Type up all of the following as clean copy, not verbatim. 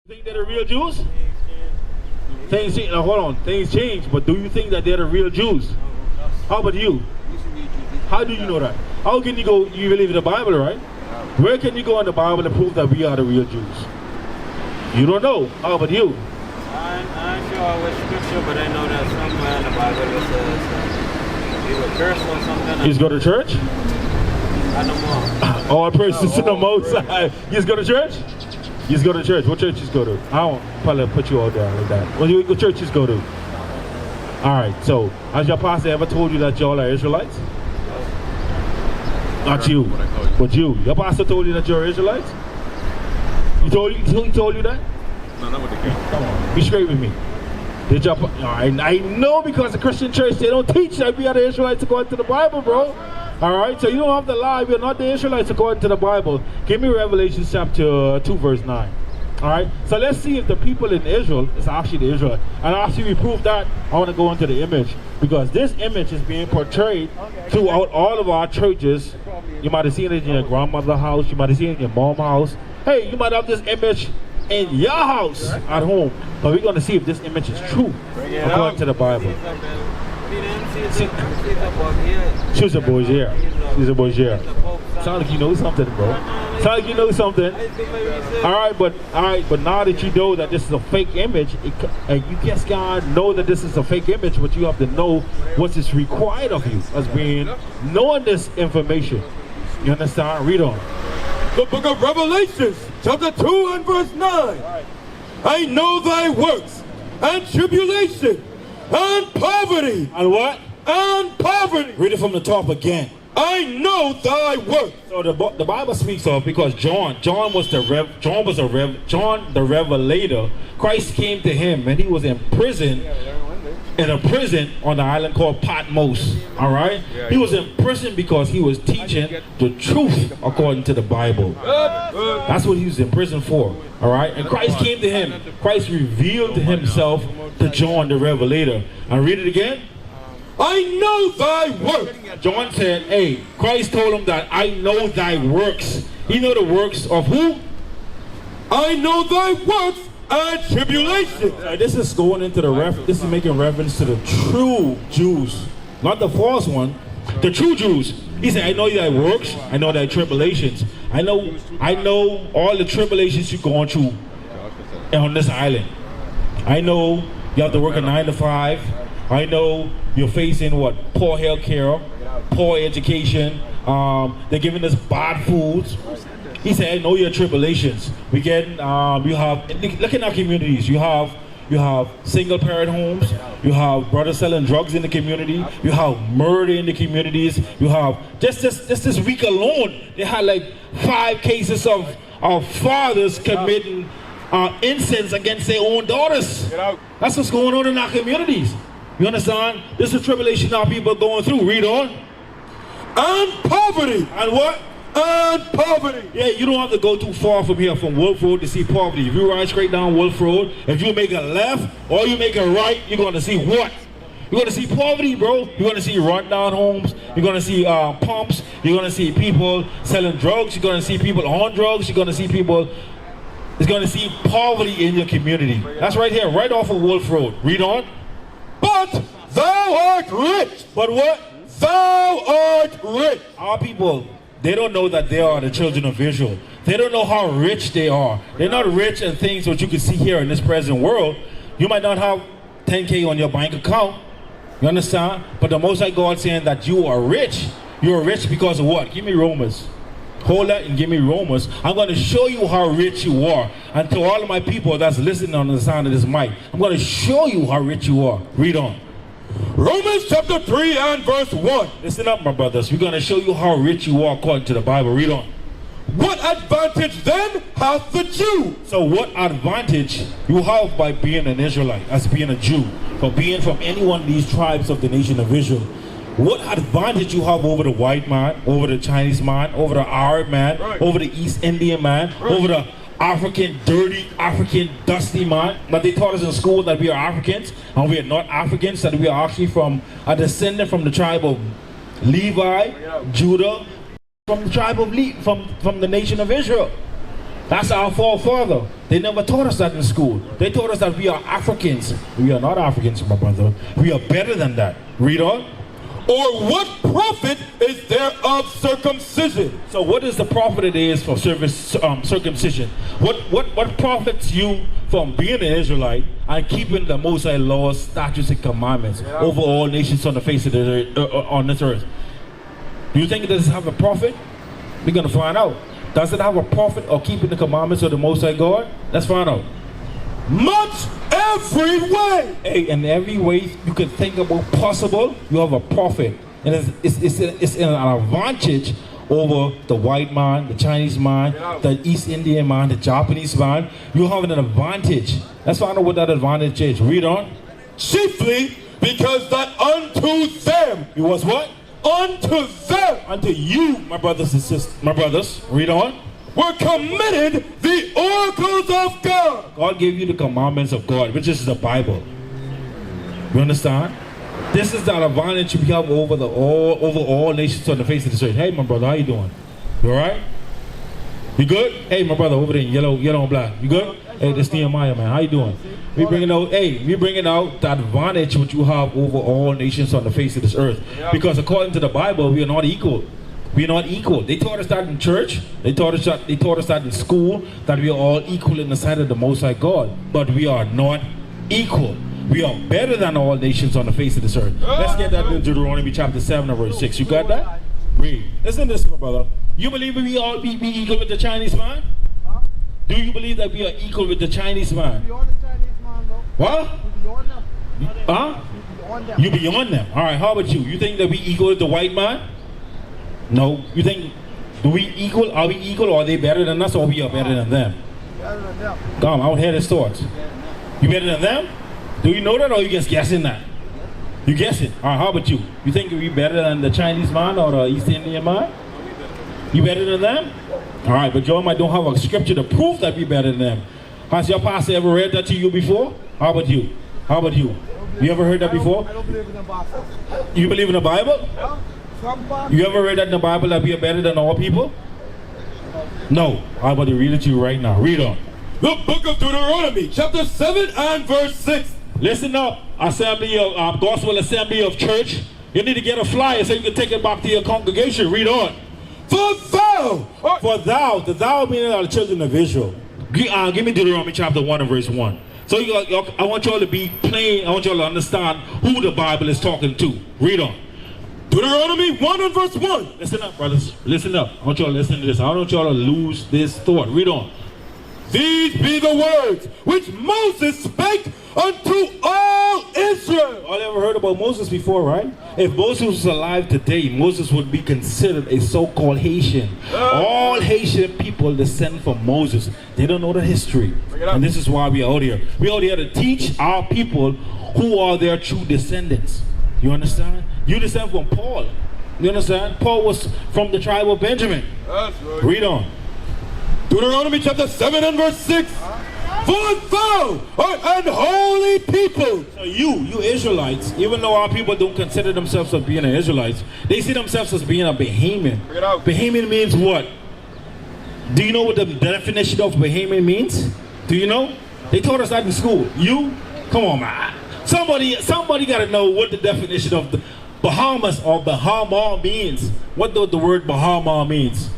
Think they're the real Jews? Things change. Now hold on. Things change, but do you think that they're the real Jews? How about you? How do you know that? How can you go? You believe in the Bible, right? Where can you go in the Bible to prove that we are the real Jews? You don't know. How about you? I'm not sure which scripture, but I know that somewhere in the Bible it says he was cursed or something. You just go to church? I don't know. All praises to the Most High. You just go to church? You just go to church. What church you just go to? I don't probably put you all down like that. What church you just go to? Alright, so has your pastor ever told you that y'all are Israelites? Not you, but you. Your pastor told you that you're Israelites? He told you that? No, not with the king. Come on, be straight with me. Did your I know because the Christian church, they don't teach that we are the Israelites according to the Bible, bro. Alright, so you don't have to lie. We're not the Israelites according to the Bible. Give me Revelation chapter 2 verse 9. Alright, so let's see if the people in Israel is actually the Israelites. And after we prove that, I want to go into the image. Because this image is being portrayed throughout all of our churches. You might have seen it in your grandmother's house. You might have seen it in your mom's house. Hey, you might have this image in your house at home. But we're going to see if this image is true according to the Bible. She's a boy here. She's a boy here. Sound like you know something, bro. Sound like you know something. Alright, but now that you know that this is a fake image, and you just can't know that this is a fake image, but you have to know what is required of you as being knowing this information. You understand? Read on. The book of Revelation, chapter 2 and verse 9. I know thy works and tribulation and poverty. And what? And poverty. Read it from the top again. I know thy works. So the Bible speaks of, because John the Revelator. Christ came to him and he was in prison. In a prison on the island called Patmos. Alright? He was in prison because he was teaching the truth according to the Bible. That's what he was in prison for. Alright? And Christ came to him. Christ revealed himself to John the Revelator. And read it again. I know thy works. John said, hey, Christ told him that I know thy works. You know the works of who? I know thy works and tribulation. This is going into this is making reference to the true Jews, not the false one, the true Jews. He said, I know thy works, I know thy tribulations. I know all the tribulations you're going through on this island. I know you have to work a 9 to 5. I know you're facing what? Poor health care, poor education, they're giving us bad foods. He said, I know your tribulations. We get, you have, look in our communities, you have single parent homes, you have brothers selling drugs in the community, you have murder in the communities, you have, just this week alone, they had like 5 cases of fathers committing incest against their own daughters. That's what's going on in our communities. You understand? This is a tribulation our people are going through. Read on. And poverty. And what? And poverty. Yeah, you don't have to go too far from here, from Wolf Road, to see poverty. If you ride straight down Wolf Road, if you make a left or you make a right, you're going to see what? You're going to see poverty, bro. You're going to see rundown homes. You're going to see pumps. You're going to see people selling drugs. You're going to see people on drugs. You're going to see people... It's going to see poverty in your community. That's right here, right off of Wolf Road. Read on. But thou art rich. But what? Thou art rich. Our people, they don't know that they are the children of Israel. They don't know how rich they are. They're not rich in things that you can see here in this present world. You might not have 10K on your bank account. You understand? But the Most High God saying that you are rich. You are rich because of what? Give me Romans. Hold that and give me Romans. I'm going to show you how rich you are. And to all of my people that's listening on the sound of this mic, I'm going to show you how rich you are. Read on. Romans chapter 3 and verse 1. Listen up, my brothers. We're going to show you how rich you are according to the Bible. Read on. What advantage then hath the Jew? So what advantage you have by being an Israelite, as being a Jew, for being from any one of these tribes of the nation of Israel? What advantage you have over the white man, over the Chinese man, over the Arab man, over the East Indian man, over the African, dirty, African, dusty man that they taught us in school that we are Africans, and we are not Africans, that we are actually from a descendant from the tribe of Levi, Judah, from the tribe of from the nation of Israel. That's our forefather. They never taught us that in school. They taught us that we are Africans. We are not Africans, my brother. We are better than that. Read on. Or what profit is there of circumcision? So what is the profit it is for circumcision? What profits you from being an Israelite and keeping the Most High laws, statutes, and commandments over all nations on the face of the earth, on this earth? Do you think it does have a profit? We're going to find out. Does it have a profit of keeping the commandments of the Most High God? Let's find out. Much every way. Hey, in every way you can think about possible, you have a profit. And it's an advantage over the white man, the Chinese man, the East Indian man, the Japanese man. You have an advantage. Let's find out what that advantage is. Read on. Chiefly because that unto them. It was what? Unto them. Unto you, my brothers and sisters, my brothers. Read on. Were committed the oracles of God. God gave you the commandments of God, which is the Bible. You understand? This is the advantage we have over all nations on the face of the earth. Hey, my brother, how you doing? You all right? You good? Hey, my brother, over there in yellow and black. You good? Hey, this Nehemiah, man. How you doing? We bringing out the advantage which you have over all nations on the face of this earth. Because according to the Bible, we are not equal. We are not equal. They taught us that in church. They taught us that in school, that we are all equal in the sight of the Most High God. But we are not equal. We are better than all nations on the face of this earth. Let's get that in Deuteronomy chapter 7 and verse 6. You got that? Read. Listen to this, my brother. You believe we all be equal with the Chinese man? Do you believe that we are equal with the Chinese man? Beyond the Chinese man, though. What? Beyond them. Huh? Beyond them. You beyond them. All right, how about you? You think that we equal with the white man? No. You think, are we equal or are they better than us or we are better than them? Better than them. Come, I don't hear his thoughts. You better than them? Do you know that or you just guessing that? You guessing? All right, how about you? You think we better than the Chinese man or the East Indian man? You better than them? All right, but Joe might don't have a scripture to prove that we better than them. Has your pastor ever read that to you before? How about you? How about you? You ever heard that before? I don't believe in the Bible. You believe in the Bible? Yeah. Some part. You ever read that in the Bible that we are better than all people? No. I'm about to read it to you right now. Read on. The book of Deuteronomy, chapter 7 and verse 6. Listen up, Assembly of Gospel Assembly of Church. You need to get a flyer so you can take it back to your congregation. Read on. For thou, the thou meaning the children of Israel. Give me Deuteronomy chapter 1 and verse 1. So I want y'all to be plain. I want y'all to understand who the Bible is talking to. Read on. Deuteronomy 1 and verse 1. Listen up, brothers. Listen up. I want y'all to listen to this. I don't want y'all to lose this thought. Read on. These be the words which Moses spake unto all Israel. All ever heard about Moses before, right? If Moses was alive today, Moses would be considered a so-called Haitian. All Haitian people descend from Moses. They don't know the history. And this is why we are out here. We are out here to teach our people who are their true descendants. You understand? You descend from Paul. You understand? Paul was from the tribe of Benjamin. That's right. Read on. Deuteronomy chapter 7 and verse 6. For thou art an holy people. So you Israelites, even though our people don't consider themselves as being Israelites, they see themselves as being a Bahamian. Bahamian means what? Do you know what the definition of Bahamian means? Do you know? They taught us that in school. You? Come on, man. Somebody got to know what the definition of the Bahamas or Bahama means. What the word Bahama means?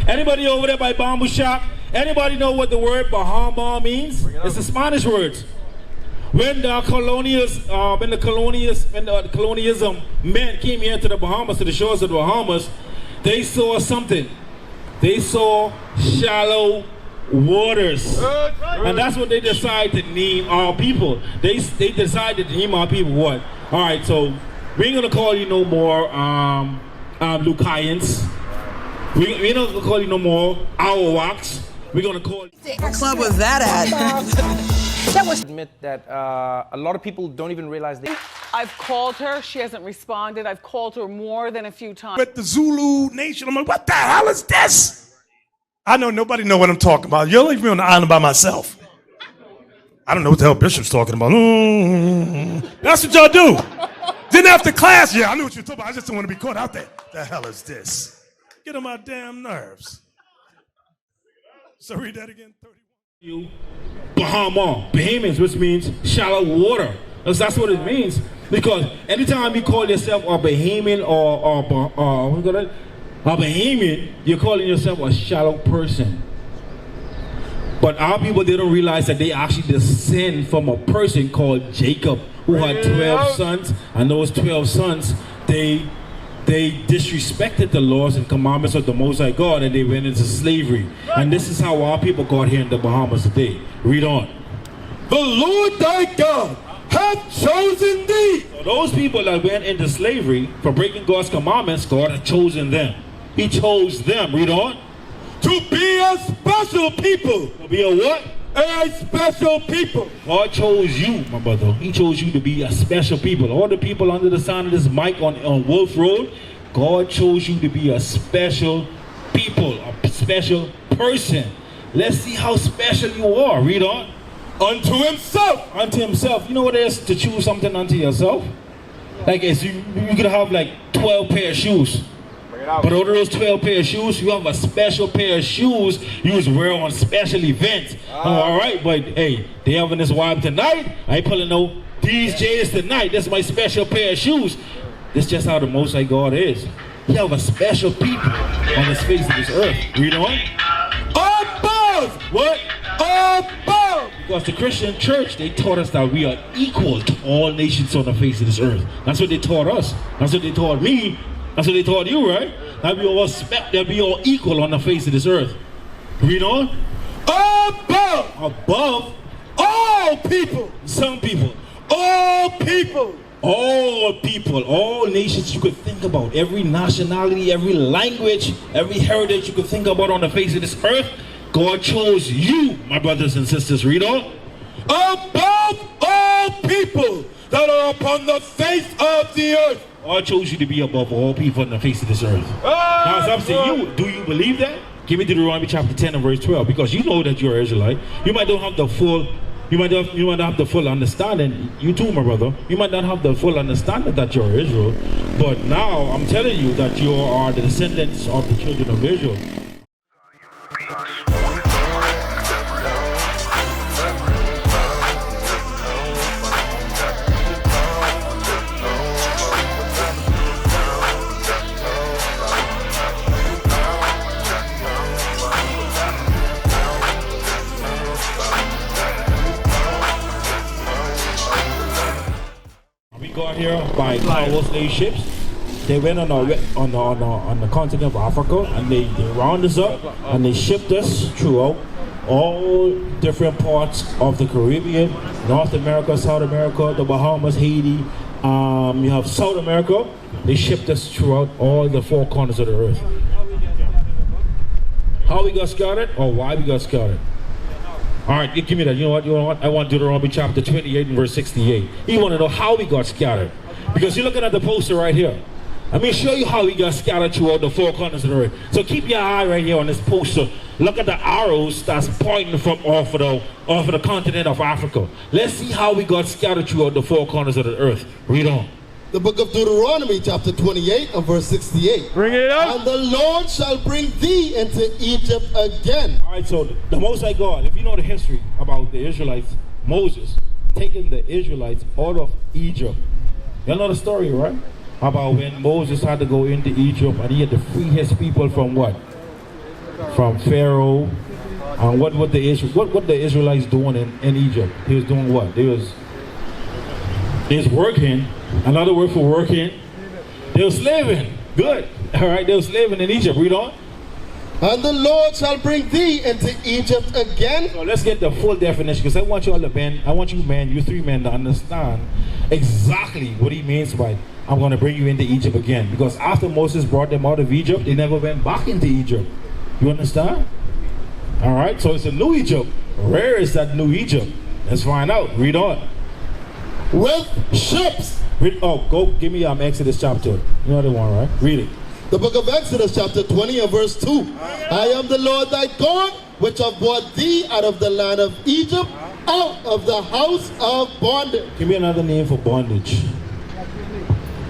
Anybody over there by Bamboo Shop? Anybody know what the word Bahama means? It's the Spanish word. When the colonialism men came here to the Bahamas, to the shores of the Bahamas, they saw something. They saw shallow waters. And that's what they decided to name our people. They decided to name our people what? All right, so we ain't gonna call you no more Lucayans. We're not gonna call you no more Arawaks. We're gonna call you. What club was that at? Admit that a lot of people don't even realize they. I've called her. She hasn't responded. I've called her more than a few times. With the Zulu Nation, I'm like, what the hell is this? I know nobody know what I'm talking about. You'll leave me on the island by myself. I don't know what the hell Bishop's talking about. That's what y'all do. Then after class, yeah, I knew what you were talking about. I just don't want to be caught out there. The hell is this? Get on my damn nerves. So read that again. 31. You Bahamians, which means shallow water. That's what it means. Because anytime you call yourself a Bahamian or a Bahamian, you're calling yourself a shallow person. But our people, they don't realize that they actually descend from a person called Jacob, who had 12 sons, and those 12 sons, they disrespected the laws and commandments of the Most High God, and they went into slavery. And this is how our people got here in the Bahamas today. Read on. The Lord thy God hath chosen thee. So those people that went into slavery for breaking God's commandments, God had chosen them. He chose them. Read on. To be a special people. To be a what? A special people. God chose you, my brother. He chose you to be a special people. All the people under the sound of this mic on Wolf Road, God chose you to be a special people, a special person. Let's see how special you are. Read on. Unto himself. Unto himself. You know what it is to choose something unto yourself? Like you could have like 12 pair of shoes. But out of those 12 pair of shoes, you have a special pair of shoes you was wear on special events. All right, but hey, they having this vibe tonight. I ain't pulling no these J's tonight. That's my special pair of shoes. This just how the Most High God is. He have a special people on the face of this earth. Read on. Above. What? Above. Because the Christian church, they taught us that we are equal to all nations on the face of this earth. That's what they taught us. That's what they taught me. That's what they taught you, right? That we all equal on the face of this earth. Read on. Above. Above All people. some people. All people. All people, all nations you could think about. Every nationality, every language, every heritage you could think about on the face of this earth. God chose you, my brothers and sisters. Read on. Above all people that are upon the face of the earth. God chose you to be above all people on the face of this earth. Now, as I'm saying, do you believe that? Give me Deuteronomy chapter 10 and verse 12, because you know that you're an Israelite. You might not have the full, you might not have the full understanding. You too, my brother. You might not have the full understanding that you're Israel, but now I'm telling you that you are the descendants of the children of Israel. Got here by cargo slave ships. They went on the continent of Africa, and they rounded us up and they shipped us throughout all different parts of the Caribbean, North America, South America, the Bahamas, Haiti. You have South America. They shipped us throughout all the four corners of the earth. How we got scattered, or why we got scattered? All right, give me that. You know what? I want Deuteronomy chapter 28 and verse 68. You want to know how we got scattered? Because you're looking at the poster right here. Let me show you how we got scattered throughout the four corners of the earth. So keep your eye right here on this poster. Look at the arrows that's pointing from off of the continent of Africa. Let's see how we got scattered throughout the four corners of the earth. Read on. The book of Deuteronomy chapter 28 and verse 68. Bring it up. And the Lord shall bring thee into Egypt again. All right, so the Most High God, if you know the history about the Israelites, Moses taking the Israelites out of Egypt. You know the story, right? About when Moses had to go into Egypt and he had to free his people from what? From Pharaoh. And what the Israelites doing in Egypt? He was doing what? They was working. Another word for working. They were slaving. Good. All right, they were slaving in Egypt. Read on. And the Lord shall bring thee into Egypt again. So let's get the full definition, because I want you all you three men, to understand exactly what he means by I'm going to bring you into Egypt again. Because after Moses brought them out of Egypt, they never went back into Egypt. You understand? All right, so it's a new Egypt. Where is that new Egypt? Let's find out. Read on. With ships. Go give me Exodus chapter. You know the one, right? Read it. The book of Exodus chapter 20 and verse 2. I am the Lord thy God, which have brought thee out of the land of Egypt, out of the house of bondage. Give me another name for bondage.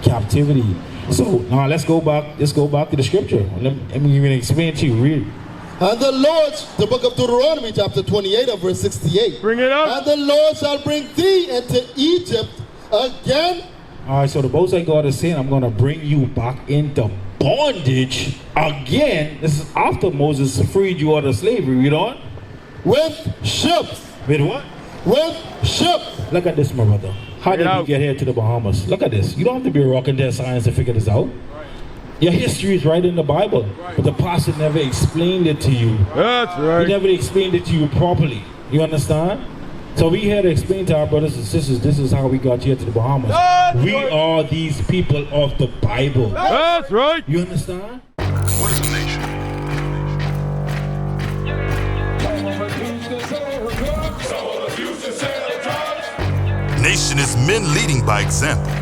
Captivity. So now let's go back to the scripture. Let me explain to you. Read it. And the Lord, the book of Deuteronomy, chapter 28, and verse 68. Bring it up. And the Lord shall bring thee into Egypt again. All right, so the Most High God is saying, I'm going to bring you back into bondage again. This is after Moses freed you out of slavery. Read on. With ships. With what? With ships. Look at this, my brother. How did we get here to the Bahamas? Look at this. You don't have to be a rock and dead science to figure this out. Your history is right in the Bible, but the pastor never explained it to you. That's He right. never explained it to you properly. You understand? So we here to explain to our brothers and sisters, this is how we got here to the Bahamas. We are these people of the Bible. That's right. You understand? What is a nation? Nation is men leading by example.